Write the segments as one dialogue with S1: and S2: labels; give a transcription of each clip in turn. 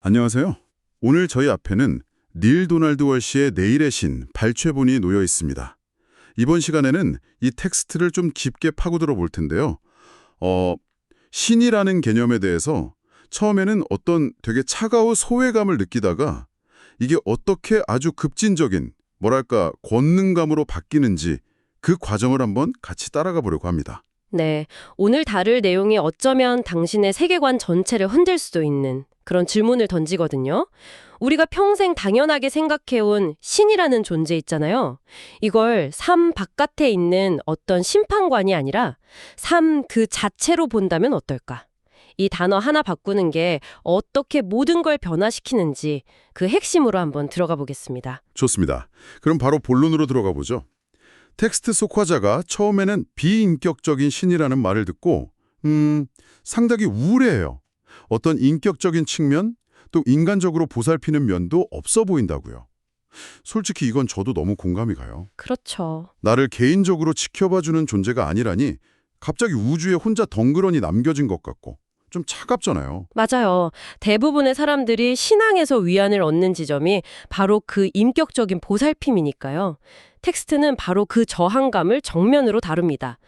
S1: 안녕하세요. 오늘 저희 앞에는 닐 도널드 월시의 내일의 신 발췌본이 놓여 있습니다. 이번 시간에는 이 텍스트를 좀 깊게 파고들어 볼 텐데요. 신이라는 개념에 대해서 처음에는 어떤 되게 차가운 소외감을 느끼다가 이게 어떻게 아주 급진적인, 뭐랄까, 권능감으로 바뀌는지 그 과정을 한번 같이 따라가 보려고 합니다.
S2: 네, 오늘 다룰 내용이 어쩌면 당신의 세계관 전체를 흔들 수도 있는 그런 질문을 던지거든요. 우리가 평생 당연하게 생각해온 신이라는 존재 있잖아요. 이걸 삶 바깥에 있는 어떤 심판관이 아니라 삶 그 자체로 본다면 어떨까? 이 단어 하나 바꾸는 게 어떻게 모든 걸 변화시키는지 그 핵심으로 한번 들어가 보겠습니다.
S1: 좋습니다. 그럼 바로 본론으로 들어가 보죠. 텍스트 속 화자가 처음에는 비인격적인 신이라는 말을 듣고 상당히 우울해해요. 어떤 인격적인 측면, 또 인간적으로 보살피는 면도 없어 보인다고요. 솔직히 이건 저도 너무 공감이 가요.
S2: 그렇죠.
S1: 나를 개인적으로 지켜봐주는 존재가 아니라니 갑자기 우주에 혼자 덩그러니 남겨진 것 같고 좀 차갑잖아요.
S2: 맞아요. 대부분의 사람들이 신앙에서 위안을 얻는 지점이 바로 그 인격적인 보살핌이니까요. 텍스트는 바로 그 저항감을 정면으로 다룹니다.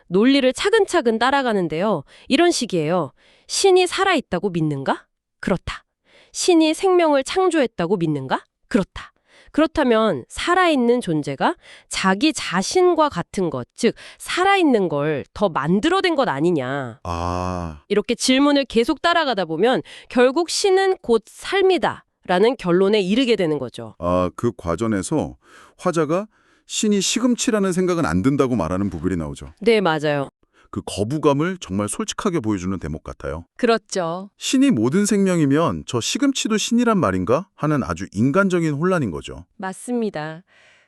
S2: 논리를 차근차근 따라가는데요. 이런 식이에요. 신이 살아있다고 믿는가? 그렇다. 신이 생명을 창조했다고 믿는가? 그렇다. 그렇다면 살아있는 존재가 자기 자신과 같은 것, 즉 살아있는 걸 더 만들어낸 것 아니냐.
S1: 아,
S2: 이렇게 질문을 계속 따라가다 보면 결국 신은 곧 삶이다 라는 결론에 이르게 되는 거죠.
S1: 그 과정에서 화자가 신이 시금치라는 생각은 안 든다고 말하는 부분이 나오죠.
S2: 네, 맞아요.
S1: 그 거부감을 정말 솔직하게 보여주는 대목 같아요.
S2: 그렇죠.
S1: 신이 모든 생명이면 저 시금치도 신이란 말인가? 하는 아주 인간적인 혼란인 거죠.
S3: 맞습니다.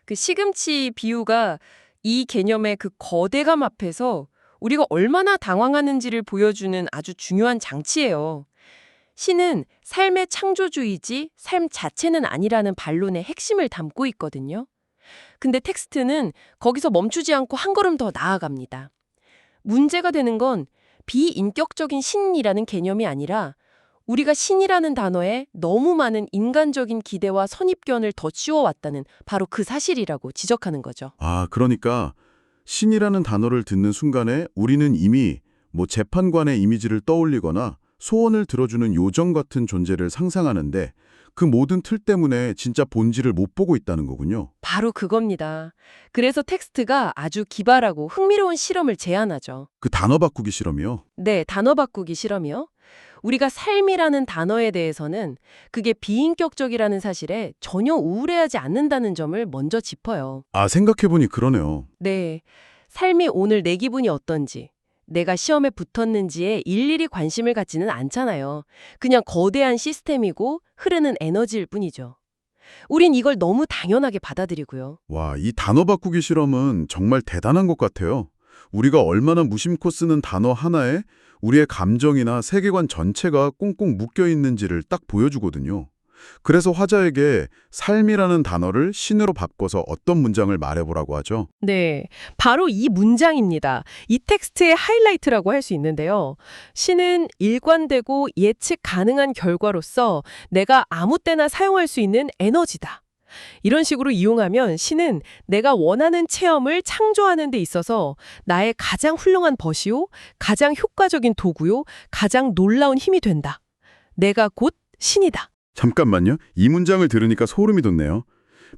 S3: 그 시금치 비유가 이 개념의 그 거대감 앞에서 우리가 얼마나 당황하는지를 보여주는 아주 중요한 장치예요. 신은 삶의 창조주이지 삶 자체는 아니라는 반론의 핵심을 담고 있거든요. 근데 텍스트는 거기서 멈추지 않고 한 걸음 더 나아갑니다. 문제가 되는 건 비인격적인 신이라는 개념이 아니라 우리가 신이라는 단어에 너무 많은 인간적인 기대와 선입견을 더 씌워왔다는 바로 그 사실이라고 지적하는 거죠.
S1: 그러니까 신이라는 단어를 듣는 순간에 우리는 이미 재판관의 이미지를 떠올리거나 소원을 들어주는 요정 같은 존재를 상상하는데 그 모든 틀 때문에 진짜 본질을 못 보고 있다는 거군요.
S3: 바로 그겁니다. 그래서 텍스트가 아주 기발하고 흥미로운 실험을 제안하죠.
S1: 그 단어 바꾸기 실험이요.
S3: 네, 단어 바꾸기 실험이요. 우리가 삶이라는 단어에 대해서는 그게 비인격적이라는 사실에 전혀 우울해하지 않는다는 점을 먼저 짚어요.
S1: 생각해보니 그러네요.
S3: 네, 삶이 오늘 내 기분이 어떤지, 내가 시험에 붙었는지에 일일이 관심을 갖지는 않잖아요. 그냥 거대한 시스템이고 흐르는 에너지일 뿐이죠. 우린 이걸 너무 당연하게 받아들이고요.
S1: 와, 이 단어 바꾸기 실험은 정말 대단한 것 같아요. 우리가 얼마나 무심코 쓰는 단어 하나에 우리의 감정이나 세계관 전체가 꽁꽁 묶여 있는지를 딱 보여주거든요. 그래서 화자에게 삶이라는 단어를 신으로 바꿔서 어떤 문장을 말해보라고 하죠.
S3: 네, 바로 이 문장입니다. 이 텍스트의 하이라이트라고 할 수 있는데요. 신은 일관되고 예측 가능한 결과로서 내가 아무 때나 사용할 수 있는 에너지다. 이런 식으로 이용하면 신은 내가 원하는 체험을 창조하는 데 있어서 나의 가장 훌륭한 벗이요, 가장 효과적인 도구요, 가장 놀라운 힘이 된다. 내가 곧 신이다.
S1: 잠깐만요. 이 문장을 들으니까 소름이 돋네요.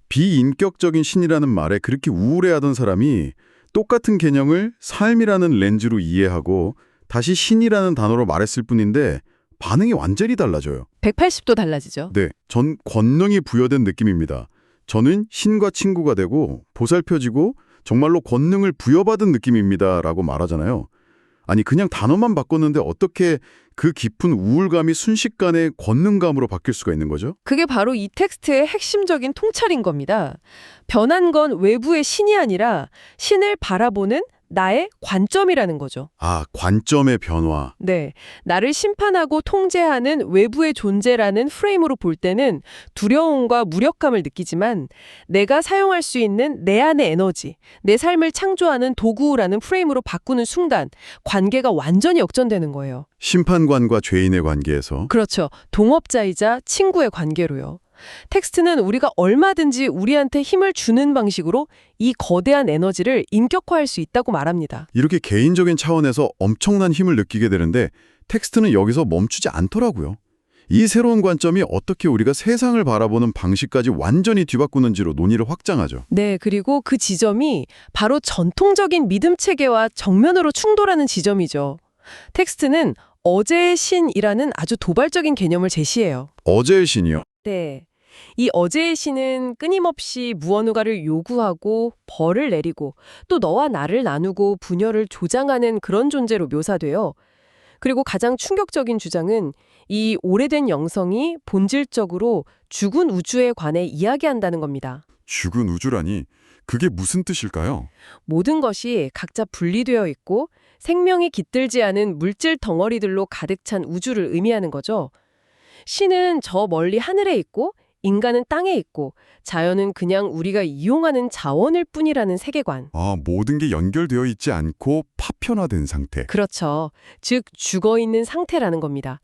S1: 비인격적인 신이라는 말에 그렇게 우울해하던 사람이 똑같은 개념을 삶이라는 렌즈로 이해하고 다시 신이라는 단어로 말했을 뿐인데 반응이 완전히 달라져요.
S3: 180도 달라지죠.
S1: 네, 전 권능이 부여된 느낌입니다. 저는 신과 친구가 되고 보살펴지고 정말로 권능을 부여받은 느낌입니다 라고 말하잖아요. 아니 그냥 단어만 바꿨는데 어떻게 그 깊은 우울감이 순식간에 권능감으로 바뀔 수가 있는 거죠?
S3: 그게 바로 이 텍스트의 핵심적인 통찰인 겁니다. 변한 건 외부의 신이 아니라 신을 바라보는 나의 관점이라는 거죠.
S1: 아, 관점의 변화.
S3: 네. 나를 심판하고 통제하는 외부의 존재라는 프레임으로 볼 때는 두려움과 무력감을 느끼지만 내가 사용할 수 있는 내 안의 에너지, 내 삶을 창조하는 도구라는 프레임으로 바꾸는 순간 관계가 완전히 역전되는 거예요.
S1: 심판관과 죄인의 관계에서.
S3: 그렇죠. 동업자이자 친구의 관계로요. 텍스트는 우리가 얼마든지 우리한테 힘을 주는 방식으로 이 거대한 에너지를 인격화할 수 있다고 말합니다.
S1: 이렇게 개인적인 차원에서 엄청난 힘을 느끼게 되는데 텍스트는 여기서 멈추지 않더라고요. 이 새로운 관점이 어떻게 우리가 세상을 바라보는 방식까지 완전히 뒤바꾸는지로 논의를 확장하죠.
S3: 네, 그리고 그 지점이 바로 전통적인 믿음 체계와 정면으로 충돌하는 지점이죠. 텍스트는 어제의 신이라는 아주 도발적인 개념을 제시해요.
S1: 어제의 신이요.
S3: 네. 이 어제의 신은 끊임없이 무언가를 요구하고 벌을 내리고 또 너와 나를 나누고 분열을 조장하는 그런 존재로 묘사돼요. 그리고 가장 충격적인 주장은 이 오래된 영성이 본질적으로 죽은 우주에 관해 이야기한다는 겁니다.
S1: 죽은 우주라니 그게 무슨 뜻일까요?
S3: 모든 것이 각자 분리되어 있고 생명이 깃들지 않은 물질 덩어리들로 가득 찬 우주를 의미하는 거죠. 신은 저 멀리 하늘에 있고 인간은 땅에 있고 자연은 그냥 우리가 이용하는 자원일 뿐이라는 세계관.
S1: 아, 모든 게 연결되어 있지 않고 파편화된 상태.
S3: 그렇죠. 즉 죽어있는 상태라는 겁니다.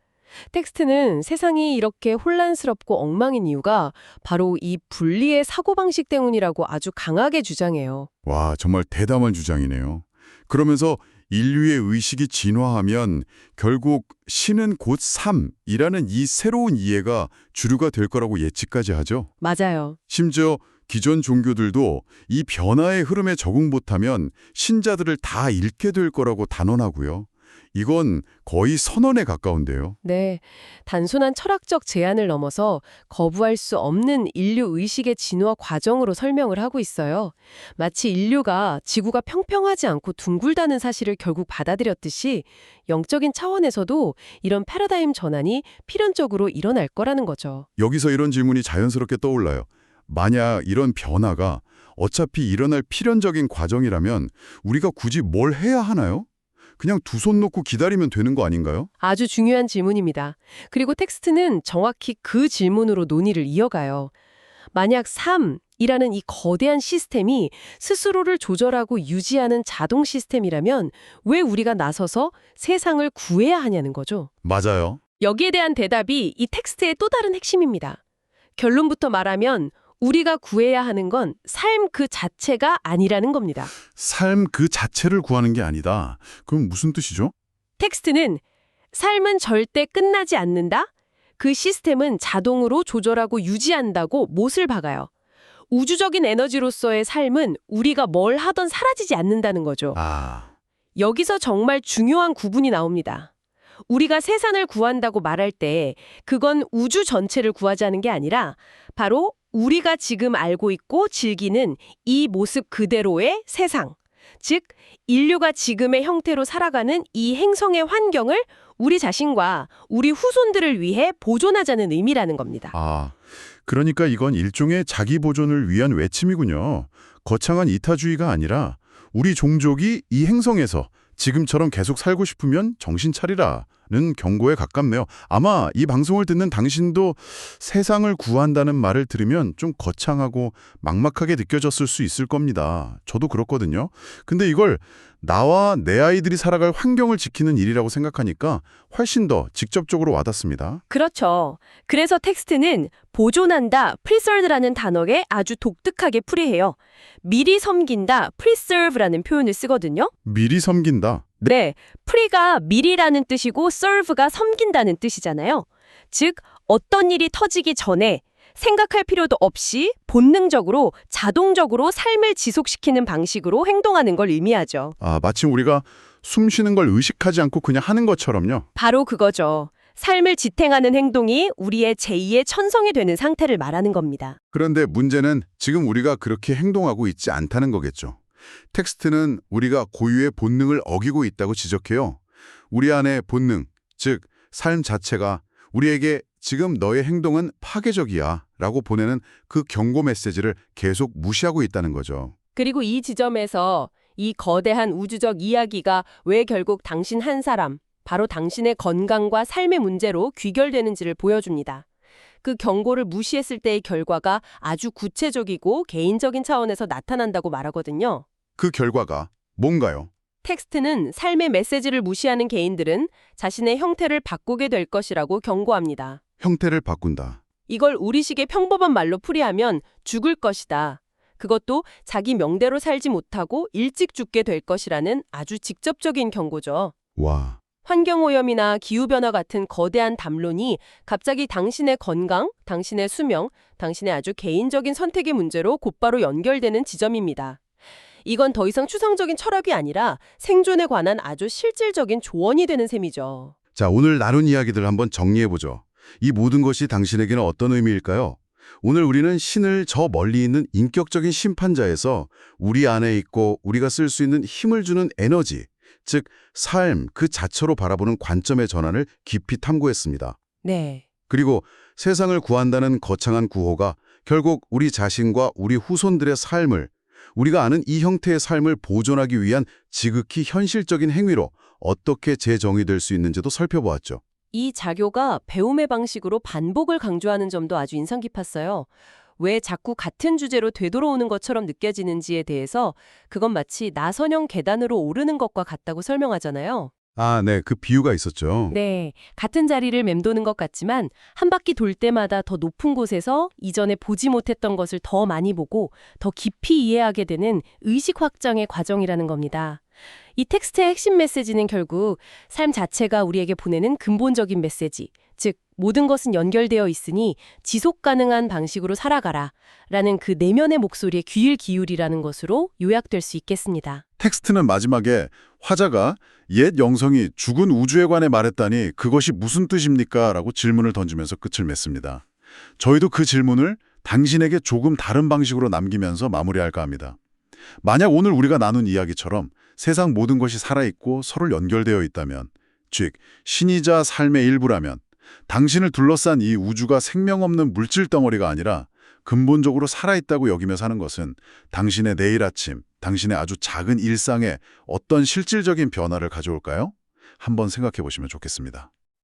S3: 텍스트는 세상이 이렇게 혼란스럽고 엉망인 이유가 바로 이 분리의 사고방식 때문이라고 아주 강하게 주장해요.
S1: 와, 정말 대담한 주장이네요. 그러면서 인류의 의식이 진화하면 결국 신은 곧 삶이라는 이 새로운 이해가 주류가 될 거라고 예측까지 하죠.
S3: 맞아요.
S1: 심지어 기존 종교들도 이 변화의 흐름에 적응 못하면 신자들을 다 잃게 될 거라고 단언하고요. 이건 거의 선언에 가까운데요.
S3: 네, 단순한 철학적 제안을 넘어서 거부할 수 없는 인류 의식의 진화 과정으로 설명을 하고 있어요. 마치 인류가 지구가 평평하지 않고 둥글다는 사실을 결국 받아들였듯이 영적인 차원에서도 이런 패러다임 전환이 필연적으로 일어날 거라는 거죠.
S1: 여기서 이런 질문이 자연스럽게 떠올라요. 만약 이런 변화가 어차피 일어날 필연적인 과정이라면 우리가 굳이 뭘 해야 하나요? 그냥 두 손 놓고 기다리면 되는 거 아닌가요?
S3: 아주 중요한 질문입니다. 그리고 텍스트는 정확히 그 질문으로 논의를 이어가요. 만약 삶이라는 이 거대한 시스템이 스스로를 조절하고 유지하는 자동 시스템이라면 왜 우리가 나서서 세상을 구해야 하냐는 거죠.
S1: 맞아요.
S3: 여기에 대한 대답이 이 텍스트의 또 다른 핵심입니다. 결론부터 말하면 우리가 구해야 하는 건 삶 그 자체가 아니라는 겁니다.
S1: 삶 그 자체를 구하는 게 아니다. 그럼 무슨 뜻이죠?
S3: 텍스트는 삶은 절대 끝나지 않는다. 그 시스템은 자동으로 조절하고 유지한다고 못을 박아요. 우주적인 에너지로서의 삶은 우리가 뭘 하던 사라지지 않는다는 거죠. 여기서 정말 중요한 구분이 나옵니다. 우리가 세상을 구한다고 말할 때 그건 우주 전체를 구하자는 게 아니라 바로 우리가 지금 알고 있고 즐기는 이 모습 그대로의 세상, 즉 인류가 지금의 형태로 살아가는 이 행성의 환경을 우리 자신과 우리 후손들을 위해 보존하자는 의미라는 겁니다.
S1: 그러니까 이건 일종의 자기 보존을 위한 외침이군요. 거창한 이타주의가 아니라 우리 종족이 이 행성에서 지금처럼 계속 살고 싶으면 정신 차리라는 경고에 가깝네요. 아마 이 방송을 듣는 당신도 세상을 구한다는 말을 들으면 좀 거창하고 막막하게 느껴졌을 수 있을 겁니다. 저도 그렇거든요. 근데 이걸 나와 내 아이들이 살아갈 환경을 지키는 일이라고 생각하니까 훨씬 더 직접적으로 와닿습니다.
S3: 그렇죠. 그래서 텍스트는 보존한다, preserve라는 단어에 아주 독특하게 풀이해요. 미리 섬긴다, preserve라는 표현을 쓰거든요.
S1: 미리 섬긴다.
S3: 네, pre가 미리라는 뜻이고 serve가 섬긴다는 뜻이잖아요. 즉, 어떤 일이 터지기 전에 생각할 필요도 없이 본능적으로 자동적으로 삶을 지속시키는 방식으로 행동하는 걸 의미하죠.
S1: 마침 우리가 숨 쉬는 걸 의식하지 않고 그냥 하는 것처럼요.
S3: 바로 그거죠. 삶을 지탱하는 행동이 우리의 제2의 천성이 되는 상태를 말하는 겁니다.
S1: 그런데 문제는 지금 우리가 그렇게 행동하고 있지 않다는 거겠죠. 텍스트는 우리가 고유의 본능을 어기고 있다고 지적해요. 우리 안의 본능, 즉 삶 자체가 우리에게 지금 너의 행동은 파괴적이야 라고 보내는 그 경고 메시지를 계속 무시하고 있다는 거죠.
S3: 그리고 이 지점에서
S2: 이 거대한 우주적 이야기가 왜 결국 당신 한 사람, 바로 당신의 건강과 삶의 문제로 귀결되는지를 보여줍니다. 그 경고를 무시했을 때의 결과가 아주 구체적이고 개인적인 차원에서 나타난다고 말하거든요.
S1: 그 결과가 뭔가요?
S2: 텍스트는 삶의 메시지를 무시하는 개인들은 자신의 형태를 바꾸게 될 것이라고 경고합니다.
S1: 형태를 바꾼다.
S2: 이걸 우리식의 평범한 말로 풀이하면 죽을 것이다. 그것도 자기 명대로 살지 못하고 일찍 죽게 될 것이라는 아주 직접적인 경고죠.
S1: 와,
S2: 환경오염이나 기후변화 같은 거대한 담론이 갑자기 당신의 건강, 당신의 수명, 당신의 아주 개인적인 선택의 문제로 곧바로 연결되는 지점입니다. 이건 더 이상 추상적인 철학이 아니라 생존에 관한 아주 실질적인 조언이 되는 셈이죠.
S1: 자, 오늘 나눈 이야기들 한번 정리해보죠. 이 모든 것이 당신에게는 어떤 의미일까요? 오늘 우리는 신을 저 멀리 있는 인격적인 심판자에서 우리 안에 있고 우리가 쓸 수 있는 힘을 주는 에너지, 즉 삶 그 자체로 바라보는 관점의 전환을 깊이 탐구했습니다.
S2: 네.
S1: 그리고 세상을 구한다는 거창한 구호가 결국 우리 자신과 우리 후손들의 삶을, 우리가 아는 이 형태의 삶을 보존하기 위한 지극히 현실적인 행위로 어떻게 재정의될 수 있는지도 살펴보았죠.
S2: 이 자교가 배움의 방식으로 반복을 강조하는 점도 아주 인상 깊었어요. 왜 자꾸 같은 주제로 되돌아오는 것처럼 느껴지는지에 대해서 그건 마치 나선형 계단으로 오르는 것과 같다고 설명하잖아요.
S1: 아, 네, 그 비유가 있었죠.
S2: 네, 같은 자리를 맴도는 것 같지만 한 바퀴 돌 때마다 더 높은 곳에서 이전에 보지 못했던 것을 더 많이 보고 더 깊이 이해하게 되는 의식 확장의 과정이라는 겁니다. 이 텍스트의 핵심 메시지는 결국 삶 자체가 우리에게 보내는 근본적인 메시지, 즉 모든 것은 연결되어 있으니 지속 가능한 방식으로 살아가라 라는 그 내면의 목소리에 귀를 기울이라는 것으로 요약될 수 있겠습니다.
S1: 텍스트는 마지막에 화자가 옛 영성이 죽은 우주에 관해 말했다니 그것이 무슨 뜻입니까? 라고 질문을 던지면서 끝을 맺습니다. 저희도 그 질문을 당신에게 조금 다른 방식으로 남기면서 마무리할까 합니다. 만약 오늘 우리가 나눈 이야기처럼 세상 모든 것이 살아있고 서로 연결되어 있다면, 즉 신이자 삶의 일부라면 당신을 둘러싼 이 우주가 생명 없는 물질 덩어리가 아니라 근본적으로 살아있다고 여기며 사는 것은 당신의 내일 아침, 당신의 아주 작은 일상에 어떤 실질적인 변화를 가져올까요? 한번 생각해 보시면 좋겠습니다.